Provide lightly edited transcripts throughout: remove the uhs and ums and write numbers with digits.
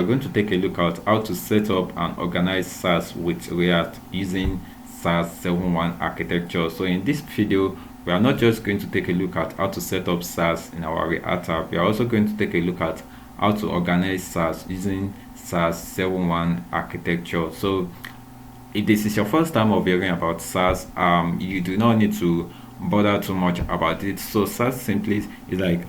we're going to take a look at how to set up and organize Sass with React using Sass 7.1 architecture. So in this video, we are not just going to take a look at how to set up Sass in our React app. We are also going to take a look at how to organize Sass using Sass 7.1 architecture. So if this is your first time of hearing about Sass, you do not need to bother too much about it. So Sass simply is like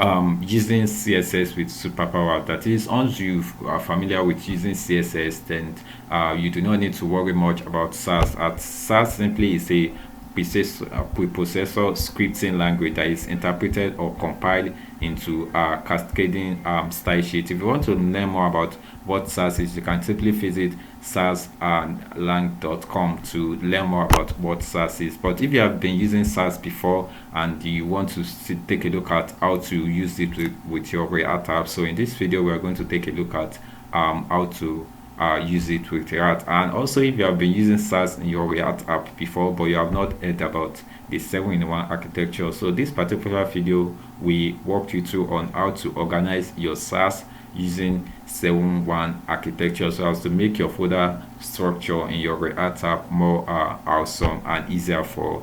using CSS with superpower. That is, once you are familiar with using CSS, then you do not need to worry much about Sass. Sass simply is a preprocessor scripting language that is interpreted or compiled into cascading style sheet. If you want to learn more about what Sass is, you can simply visit sasslang.com to learn more about what Sass is. But if you have been using Sass before and you want to take a look at how to use it with your React app, so in this video we are going to take a look at how to use it with React. And also, if you have been using Sass in your React app before but you have not heard about the 7-in-1 architecture, so this particular video we walked you through on how to organize your Sass using 7.1 architecture, so as to make your folder structure in your React app more awesome and easier for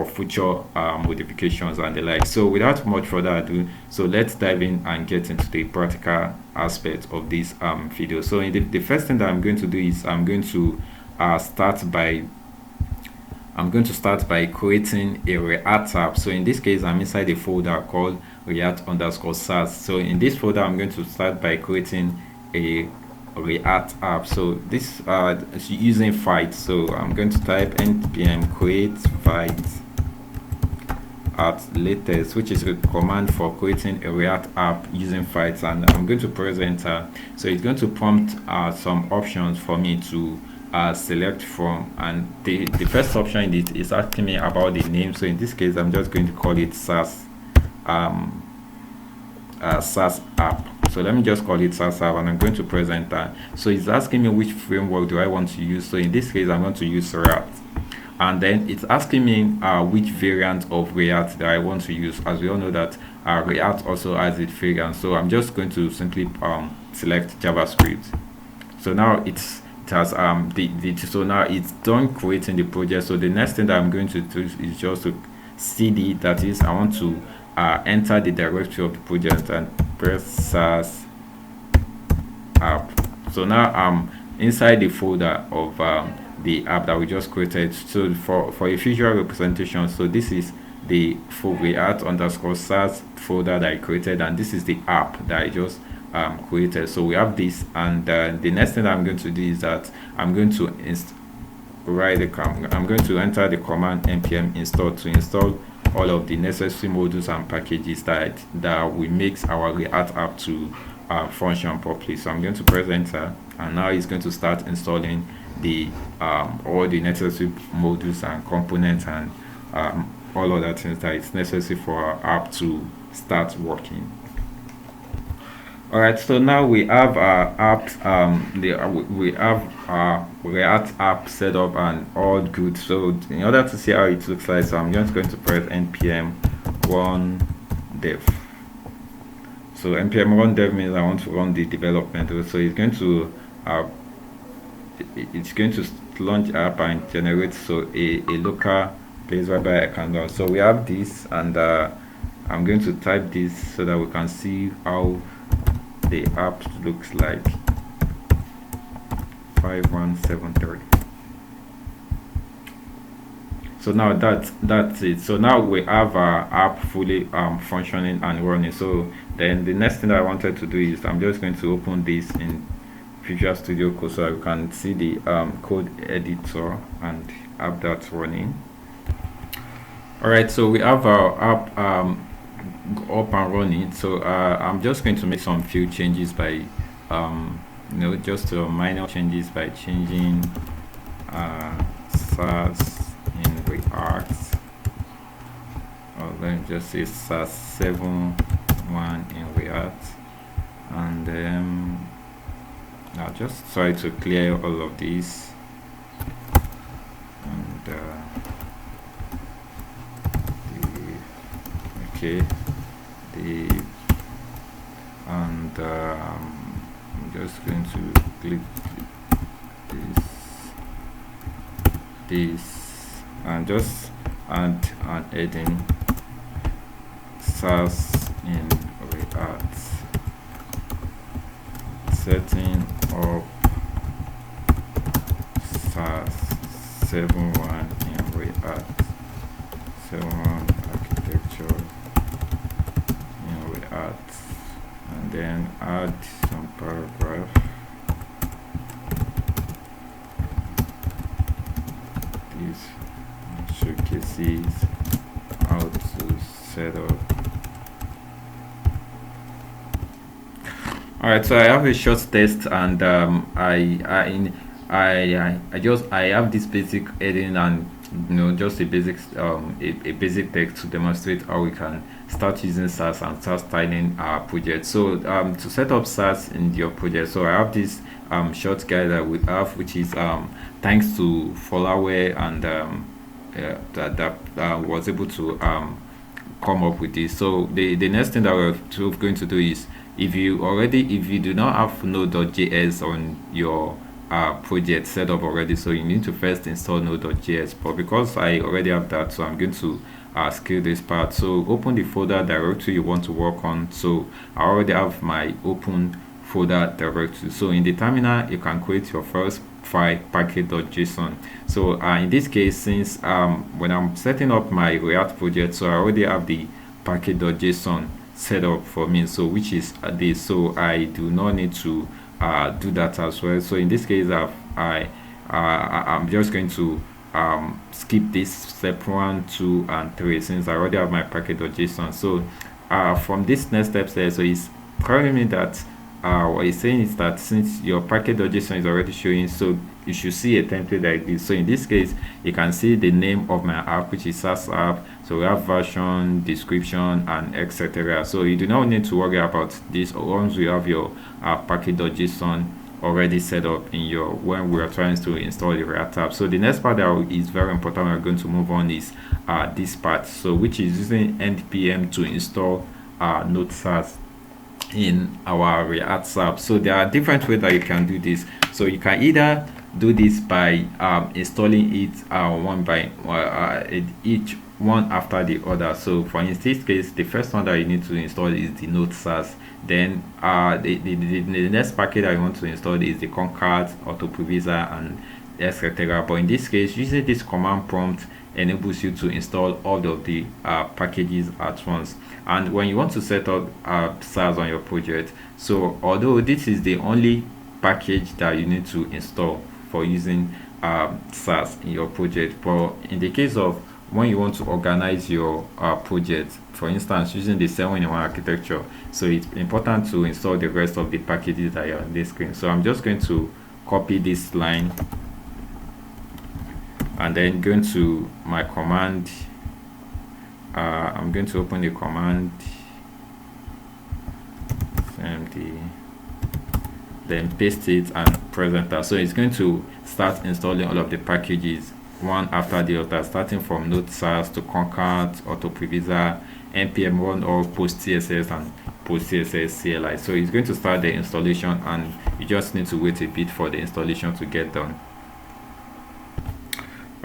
future modifications and the like. So without much further ado, so let's dive in and get into the practical aspect of this video. So in the first thing that I'm going to do is I'm going to start by creating a React app. So in this case, I'm inside a folder called React_Sass. So in this folder, I'm going to start by creating a React app. So this is using Vite. So I'm going to type npm create Vite at latest, which is a command for creating a React app using Vite, and I'm going to press enter. So it's going to prompt some options for me to select from, and the first option in it is asking me about the name. So in this case, I'm just going to call it Sass Sass app. So let me just call it Sass app, and I'm going to press enter. So it's asking me which framework do I want to use. So in this case, I'm going to use React, and then it's asking me which variant of React that I want to use. As we all know that React also has its variant, so I'm just going to simply select JavaScript. So now it has so now it's done creating the project. So the next thing that I'm going to do is just to cd, that is, I want to enter the directory of the project and press Sass app. So now I'm inside the folder of the app that we just created. So for a visual representation, so this is the full React_Sass folder that I created, and this is the app that I just created. So we have this, and the next thing I'm going to do is that I'm going to I'm going to enter the command npm install to install all of the necessary modules and packages that will make our React app to function properly. So I'm going to press enter, and now it's going to start installing the all the necessary modules and components and all other things that is necessary for our app to start working. Alright, so now we have our app, we have our React app set up and all good. So in order to see how it looks like, so I'm just going to press npm run dev. So npm run dev means I want to run the development. So it's going to launch app and generate a local place whereby I can run. So we have this, and I'm going to type this so that we can see how the app looks like. 5173. So now that's it. So now we have our app fully functioning and running. So then the next thing that I wanted to do is I'm just going to open this in Visual Studio Code so you can see the code editor and have that running. Alright, so we have our app up and running. So I'm just going to make some few changes by just minor changes by changing Sass in React, or let me just say Sass 7.1 in React, and I'll just try to clear all of these, and just going to click this and just add an heading Sass in React, setting up Sass 7.1 in React, 7.1 architecture in React, and then add some paragraph. This showcases how to set up. All right, so I have a short test, and I have this basic heading and just a basic a basic text to demonstrate how we can start using Sass and start styling our project. So to set up Sass in your project, so I have this short guide that we have, which is thanks to Folaware and that was able to come up with this. So the next thing that we're going to do is, if you do not have node.js on your project set up already, so you need to first install node.js. But because I already have that, so I'm going to scale this part. So open the folder directory you want to work on. So I already have my open folder directory. So in the terminal, you can create your first file, package.json. So in this case, since when I'm setting up my React project, so I already have the package.json set up for me, so which is this, so I do not need to do that as well. So in this case, I'm just going to skip this step 1, 2, and 3 since I already have my package.json. So from this next step there, so it's telling me that what it's saying is that since your package.json is already showing, so you should see a template like this. So in this case, you can see the name of my app, which is Sass app. So we have version, description, and etc. So you do not need to worry about this once you have your package.json already set up in your, when we are trying to install the React app. So the next part that is very important we're going to move on is this part, so which is using npm to install node Sass in our React app. So there are different ways that you can do this. So you can either do this by installing it one by each one after the other. So for in this case, the first one that you need to install is the node Sass. Then the next package that you want to install is the concat, auto previser, and etc. But in this case, using this command prompt enables you to install all of the packages at once. And when you want to set up Sass on your project, so although this is the only package that you need to install for using Sass in your project, but in the case of when you want to organize your project, for instance using the 7-in-1 architecture, so it's important to install the rest of the packages that are on this screen. So I'm just going to copy this line and then going to my command. I'm going to open the command cmd, then paste it and press enter. So it's going to start installing all of the packages one after the other, starting from node Sass to concat, auto previser, npm run all post CSS and post CSS CLI. So it's going to start the installation, and you just need to wait a bit for the installation to get done.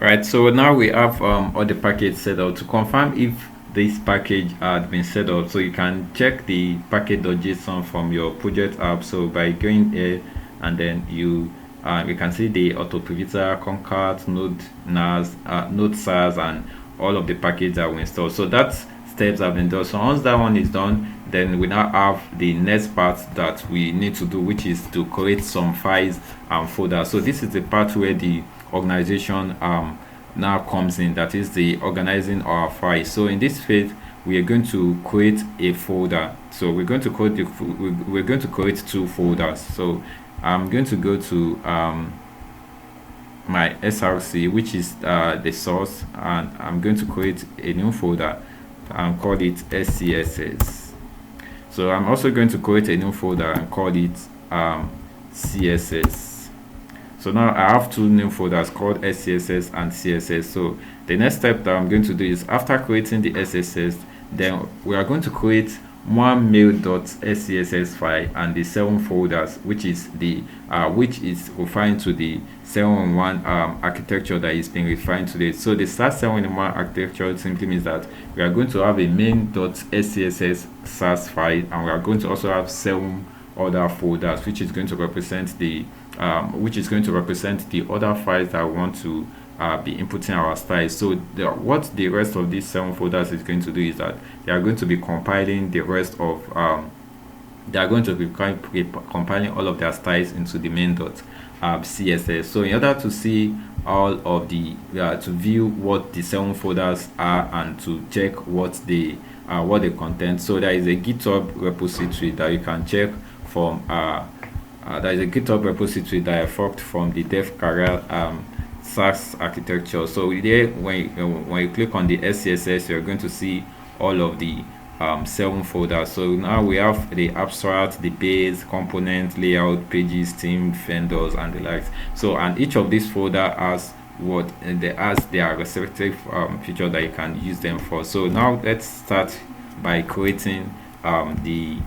Alright, so now we have all the packages set up. To confirm if this package had been set up, so you can check the package.json from your project app. So by going here, and then you can see the auto previser, concat, node Sass, and all of the packages that we installed. So that steps have been done. So once that one is done, then we now have the next part that we need to do, which is to create some files and folders. So this is the part where the organization now comes in, that is the organizing our files. So in this phase, we are going to create a folder. So we're going to create two folders. So I'm going to go to my src, which is the source, and I'm going to create a new folder and call it SCSS. So I'm also going to create a new folder and call it CSS. So now I have two new folders called SCSS and CSS. So the next step that I'm going to do is, after creating the SSS, then we are going to create one mail.scss file and the 7 folders, which is referring to the 7-in-1 architecture that is being refined today. So the Sass 7-in-1 architecture simply means that we are going to have a main.scss Sass file, and we are going to also have 7 other folders, which is going to represent the other files that we want to be inputting our styles. So what the rest of these 7 folders is going to do is that they are going to be compiling the rest of they are going to be compiling all of their styles into the main.css. So in order to see all of the to view what the 7 folders are and to check what they contain, so there is a GitHub repository that you can check from there is a GitHub repository that I forked from the dev career Sass architecture. So there, when you click on the SCSS, you're going to see all of the 7 folders. So now we have the abstract, the base, component, layout, pages, theme, vendors, and the likes. So, and each of these folder has their respective feature that you can use them for. So now let's start by creating the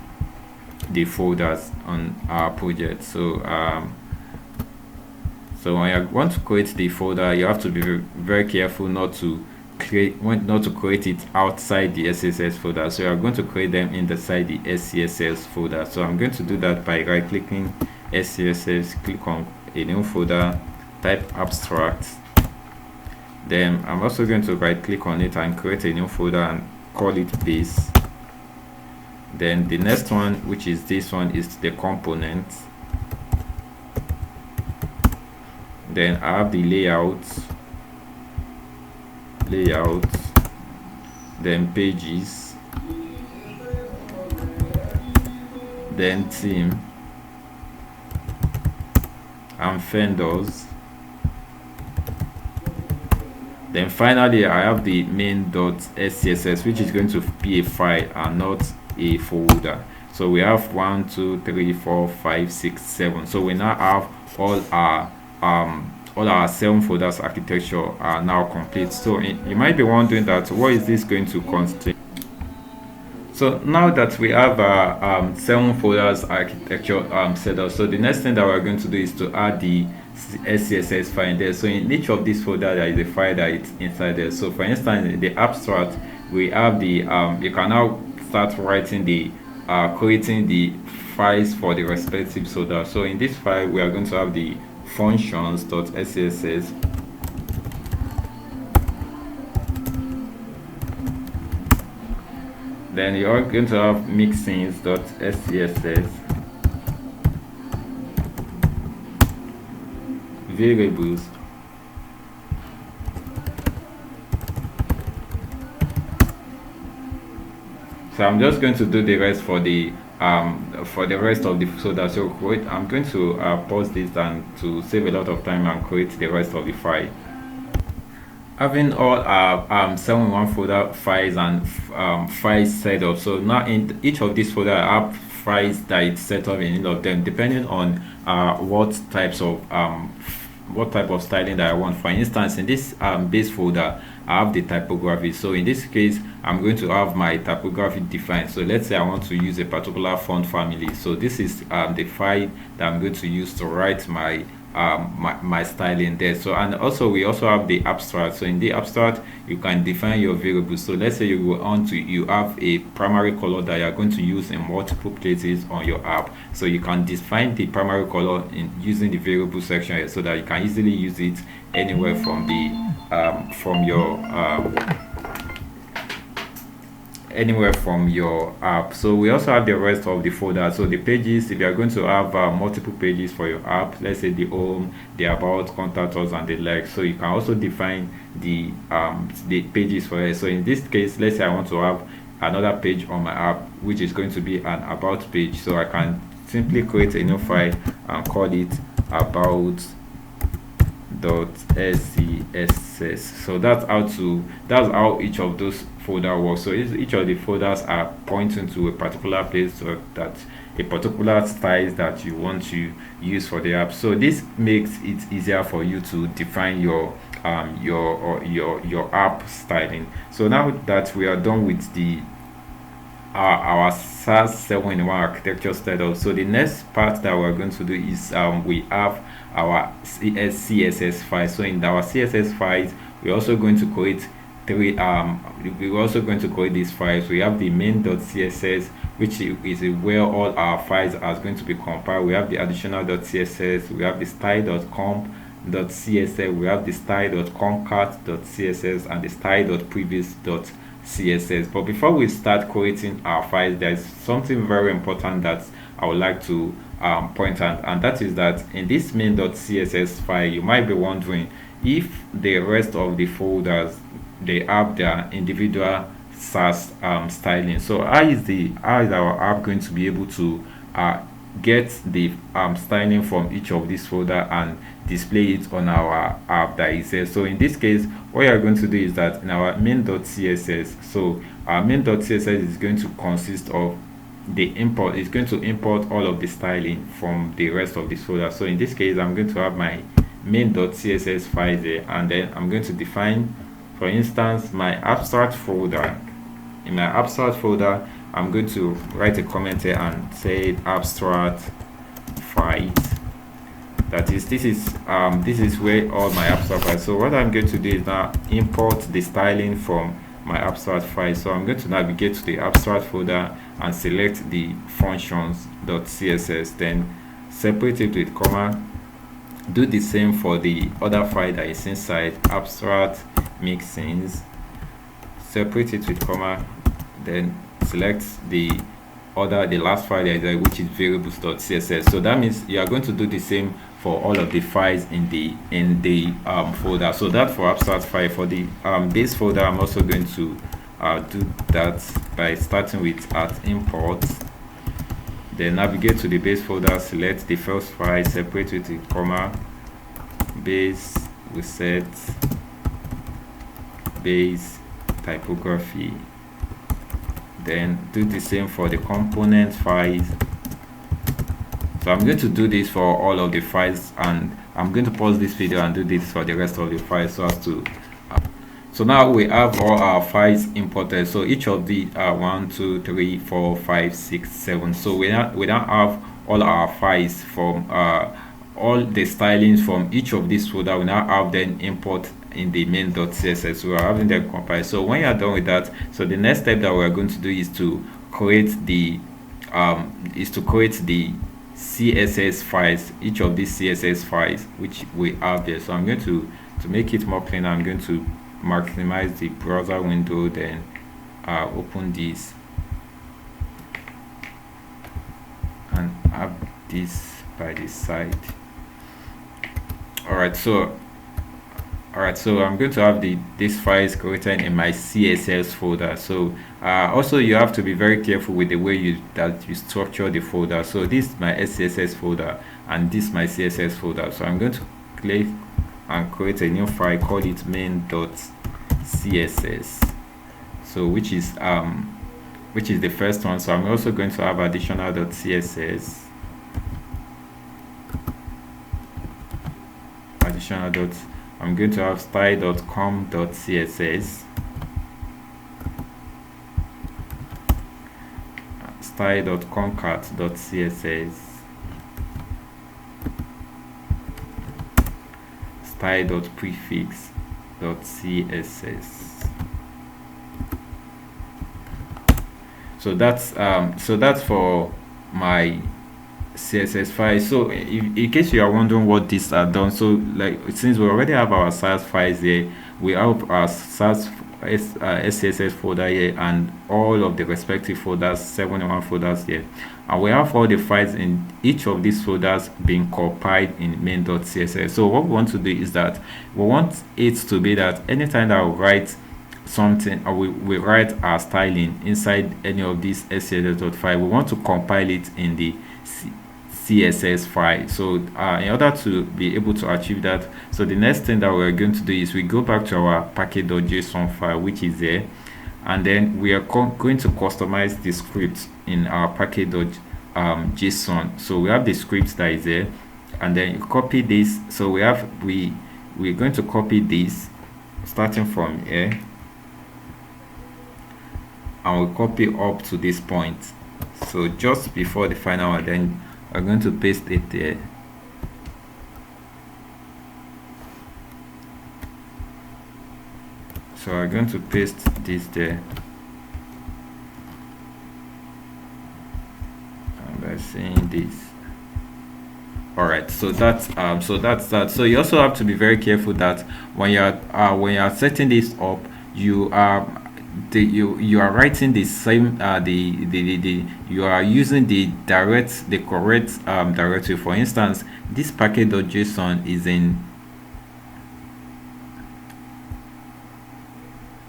folders on our project. So when you want to create the folder, you have to be very careful not to create it outside the SCSS folder. So you are going to create them inside the SCSS folder. So I'm going to do that by right clicking SCSS, click on a new folder, type abstract. Then I'm also going to right click on it and create a new folder and call it base. Then the next one, which is this one, is the component. Then I have the layout, then pages, then theme, and vendors. Then finally I have the main.scss, which is going to be a file and not a folder. So we have 1, 2, 3, 4, 5, 6, 7. So we now have all our 7 folders architecture are now complete. So you might be wondering that what is this going to constrain. So now that we have our 7 folders architecture set up, so the next thing that we're going to do is to add the SCSS file there. So in each of these folders there is a file that is inside there. So for instance, in the abstract, we have the you can now start writing the creating the files for the respective folder. So in this file we are going to have the functions.scss, then you are going to have mixins.scss, variables, so I'm just going to do the rest for the rest of the folder. So wait, I'm going to pause this and to save a lot of time and create the rest of the file. Having all our 7-in-1 folder files and files set up, so now in each of these folders I have files that it's set up in all of them, depending on what type of styling that I want. For instance, in this base folder I have the typography. So in this case I'm going to have my typography defined. So let's say I want to use a particular font family. So this is the file that I'm going to use to write my my styling there. So, and also we also have the abstract. So in the abstract you can define your variables. So let's say you have a primary color that you are going to use in multiple places on your app. So you can define the primary color in using the variable section here, so that you can easily use it anywhere from the anywhere from your app. So we also have the rest of the folder. So the pages, if you are going to have multiple pages for your app, let's say the home, the about, contact us, and the like, so you can also define the pages for it. So in this case, let's say I want to have another page on my app which is going to be an about page. So I can simply create a new file and call it about.scss. So that's how each of those folder works. So each of the folders are pointing to a particular place, so that a particular style that you want to use for the app. So this makes it easier for you to define your app styling. So now that we are done with the our SAS 7-in-1 architecture setup. So the next part that we're going to do is we have our SCSS file. So in our CSS files, we're also going to create we're also going to create these files. We have the main.css, which is where all our files are going to be compiled. We have the additional.css, we have the style.comp.css, we have the style.concat.css, and the style.previous.css. But before we start creating our files, there's something very important that I would like to point out, and that is that in this main.css file, you might be wondering if the rest of the folders, they have their individual Sass styling. So how is our app going to be able to get the styling from each of these folder and display it on our app that is there? So in this case, what you're going to do is that in our main.css, so our main.css is going to consist of the import. It's going to import all of the styling from the rest of this folder. So in this case, I'm going to have my main.css file there, and then I'm going to define, for instance, my abstract folder. In my abstract folder, I'm going to write a comment here and say abstract files. That is, this is where all my abstract files. So what I'm going to do is now import the styling from my abstract file. So I'm going to navigate to the abstract folder and select the functions.css, then separate it with comma. Do the same for the other file that is inside abstract mixins, separate it with comma, then select the last file that is there, which is variables.css. So that means you are going to do the same for all of the files in the folder. So that for abstract file. For the base folder, I'm also going to do that by starting with @import, then navigate to the base folder, select the first file, separate it with comma, base, we set base typography, then do the same for the component files. So I'm going to do this for all of the files, and I'm going to pause this video and do this for the rest of the files so as to so now we have all our files imported. So each of the 1 2 3 4 5 6 7, so we now have all our files from all the stylings from each of these folder. We now have them import in the main.css. So we're having them compile. So when you're done with that, so the next step that we're going to do is to create the CSS files, each of these CSS files which we have there. So I'm going to make it more clean, I'm going to maximize the browser window, then open this and have this by the side. Alright, so I'm going to have these files created in my CSS folder. So also you have to be very careful with the way you structure the folder. So this is my SCSS folder and this is my CSS folder. So I'm going to click and create a new file, call it main.css, so which is the first one. So I'm also going to have additional.css, I'm going to have style.com.css, style.concat.css, style.prefix.css. So that's for my CSS file. So in case you are wondering what these are done, so like since we already have our Sass files here, we have our Sass SCSS folder here and all of the respective folders, 7-in-1 folders here, and we have all the files in each of these folders being compiled in main.css. So what we want to do is that we want it to be that anytime that we write something, or we write our styling inside any of these SCSS.file, we want to compile it in the CSS file. So in order to be able to achieve that, so the next thing that we're going to do is we go back to our package.json file, which is there, and then we are going to customize the script in our package.json. So we have the script that is there, and then you copy this. So we're going to copy this starting from here, and we'll copy up to this point, so just before the final one, then I'm going to paste it there. So I'm going to paste this there, and by saying this. All right, so that's that. So you also have to be very careful that when you're setting this up, you you are writing the same the you are using the correct directory. For instance, this package.json is in,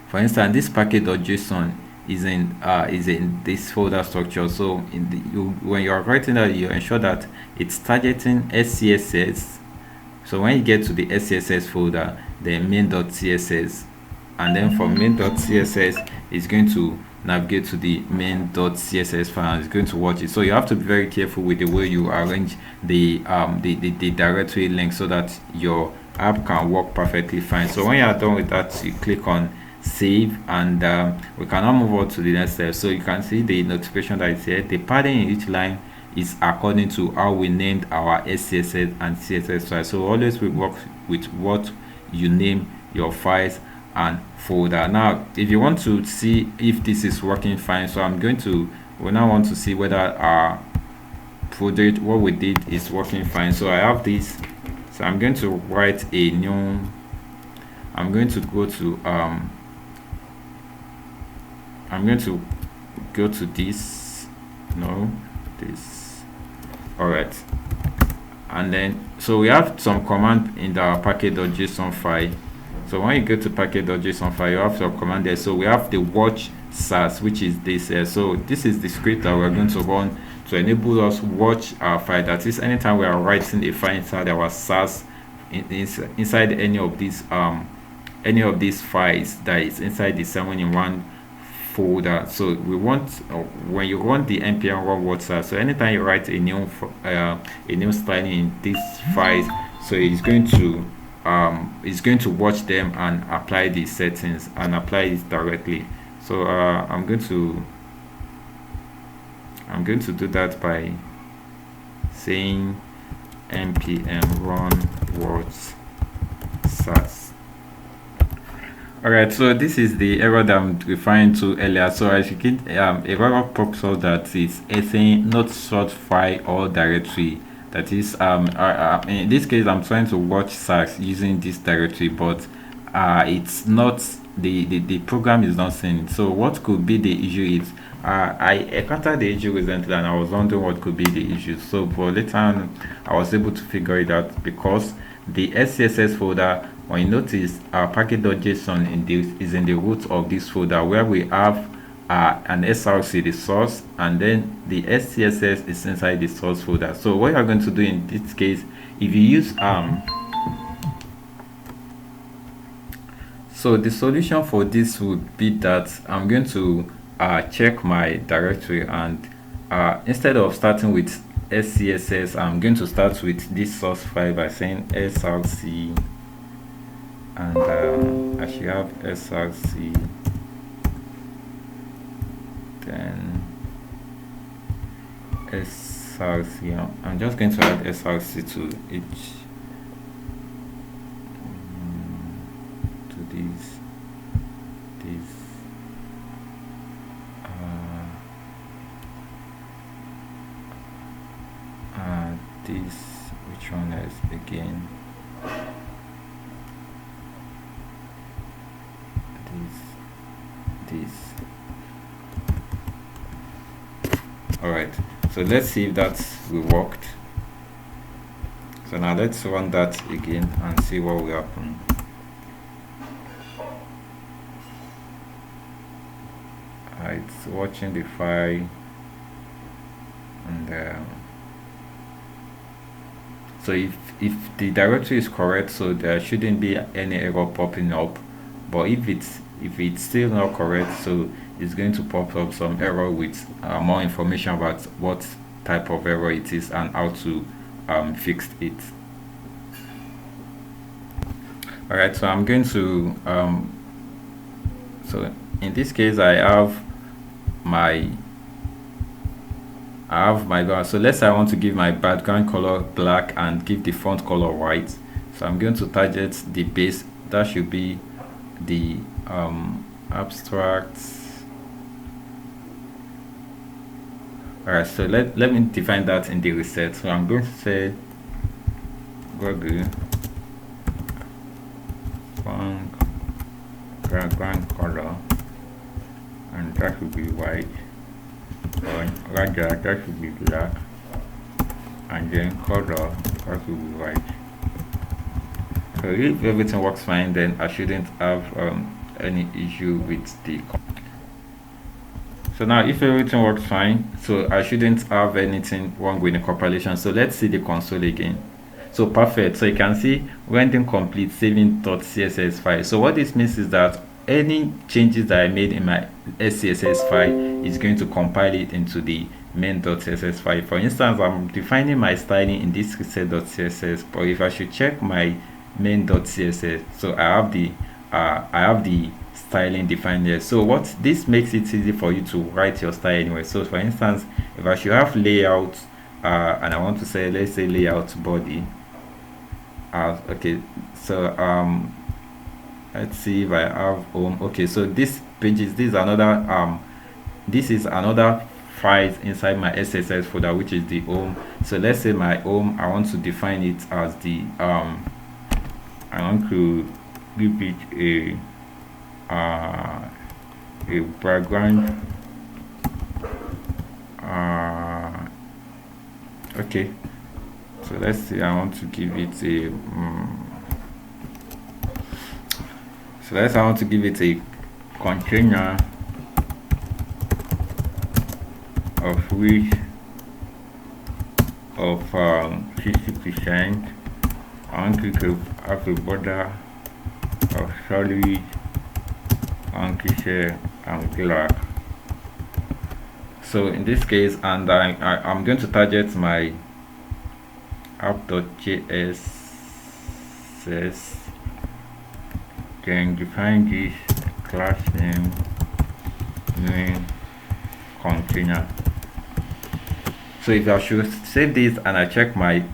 for instance, this package.json is in this folder structure. So when you are writing that, you ensure that it's targeting SCSS. So when you get to the SCSS folder, then main.css, and then from main.css it's going to navigate to the main.css file and it's going to watch it. So you have to be very careful with the way you arrange the directory link so that your app can work perfectly fine. So when you are done with that, you click on save, and we can now move on to the next step. So you can see the notification that is here. The padding in each line is according to how we named our SCSS and CSS files. So always we work with what you name your files and folder. Now if you want to see if this is working fine, so we now want to see whether our project, what we did, is working fine. So I have this, so I'm going to write a new, I'm going to go to this, all right, and then so we have some command in the package.json file. So when you go to package.json file, you have some command there. So we have the watch Sass, which is this here. So this is the script that we're going to run to enable us watch our file. That is, anytime we are writing a file inside our Sass, inside any of these files that is inside the 7-in-1 folder. So we want, when you run the npm run watch Sass, so anytime you write a new style in these files, so it's going to watch them and apply the settings and apply it directly. So I'm going to do that by saying npm run watch Sass. Alright, so this is the error that I'm referring to earlier. So as you can, error pops up that is saying not sort file or directory. That is, in this case, I'm trying to watch Sass using this directory, but it's not, the program is not saying it. So what could be the issue is, I encountered the issue recently and I was wondering what could be the issue. So but later on, I was able to figure it out, because the SCSS folder, when you notice, package.json is in the root of this folder, where we have an src, the source, and then the SCSS is inside the source folder. So what you're going to do in this case, if you use so the solution for this would be that I'm going to check my directory, and instead of starting with SCSS, I'm going to start with this source file by saying src, and I should have src, then src. I'm just going to add src to each, to this this, which one is again, this. All right, so let's see if that will worked. So now let's run that again and see what will happen. It's watching the file, and so if the directory is correct, so there shouldn't be any error popping up. But if it's still not correct, so it's going to pop up some error with more information about what type of error it is and how to fix it. All right, so I'm going to so in this case, I have my background. So let's say I want to give my background color black and give the font color white. So I'm going to target the base. That should be the abstract. Alright, so let me define that in the reset. So I'm going to say Google background color, and that should be white, or rather that should be black, and then color that should be white. So if everything works fine, then I shouldn't have any issue with the. So now if everything works fine, so I shouldn't have anything wrong with the compilation. So let's see the console again. So perfect. So you can see rendering complete, saving.css file. So what this means is that any changes that I made in my SCSS file is going to compile it into the main.css file. For instance, I'm defining my styling in this reset.css, but if I should check my main.css, so I have the styling defined here. So what this makes it easy for you to write your style anyway. So for instance, if I should have layout and I want to say, let's say layout body, okay, so let's see if I have home. Okay, so this is another file inside my SCSS folder, which is the home. So let's say my home, I want to define it as the I want to give it a background. Okay, so let's say I want to give it a container of width of 60%. I want to have a border of solid, share and black. So in this case, and I'm going to target my app.js, then define this class name main container. So if I should save this and I check my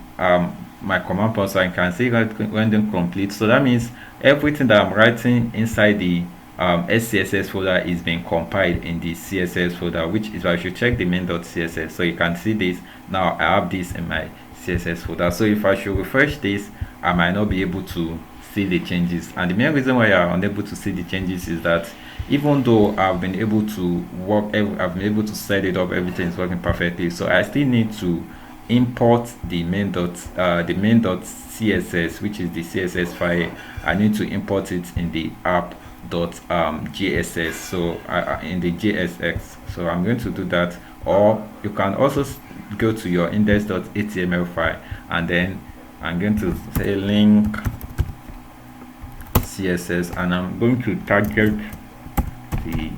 my command prompt, so I can see rendering complete. So that means everything that I'm writing inside the SCSS folder is being compiled in the CSS folder, which is why I should check the main.css. So you can see this now. I have this in my CSS folder. So if I should refresh this, I might not be able to see the changes. And the main reason why I'm unable to see the changes is that even though I've been able to set it up, everything is working perfectly. So I still need to import the main.css, which is the CSS file. I need to import it in the app.jss, so in the JSX. So I'm going to do that, or you can also go to your index.html file, and then I'm going to say link CSS, and I'm going to target the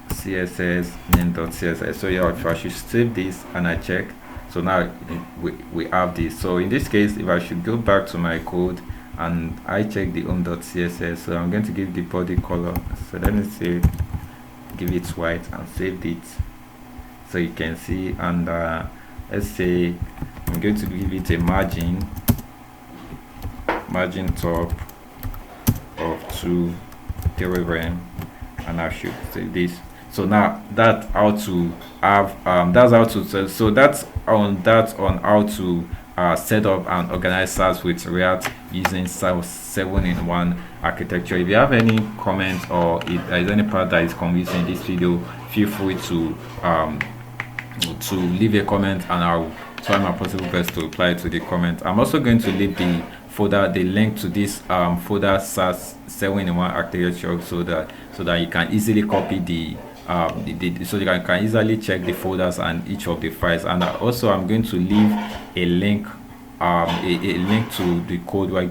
CSS main.css. So yeah, if I should save this and I check, so now we have this. So in this case, if I should go back to my code and I check the home.css, so I'm going to give the body color, so let me say give it white and save it, so you can see. And let's say I'm going to give it a margin top of 2 rem, and I should say this. So now that's how to have so that's on how to set up and organize Sass with React using Sass 7-in-1 architecture. If you have any comments, or if there is any part that is confusing in this video, feel free to leave a comment, and I'll try my possible best to reply to the comment. I'm also going to leave the link to this folder Sass 7-in-1 architecture, so that you can easily copy so you can easily check the folders and each of the files. And also I'm going to leave a link a link to the code where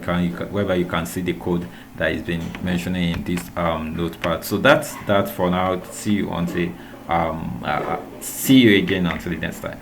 you can see the code that is been mentioning in this notepad. So that's that for now. See you again until the next time.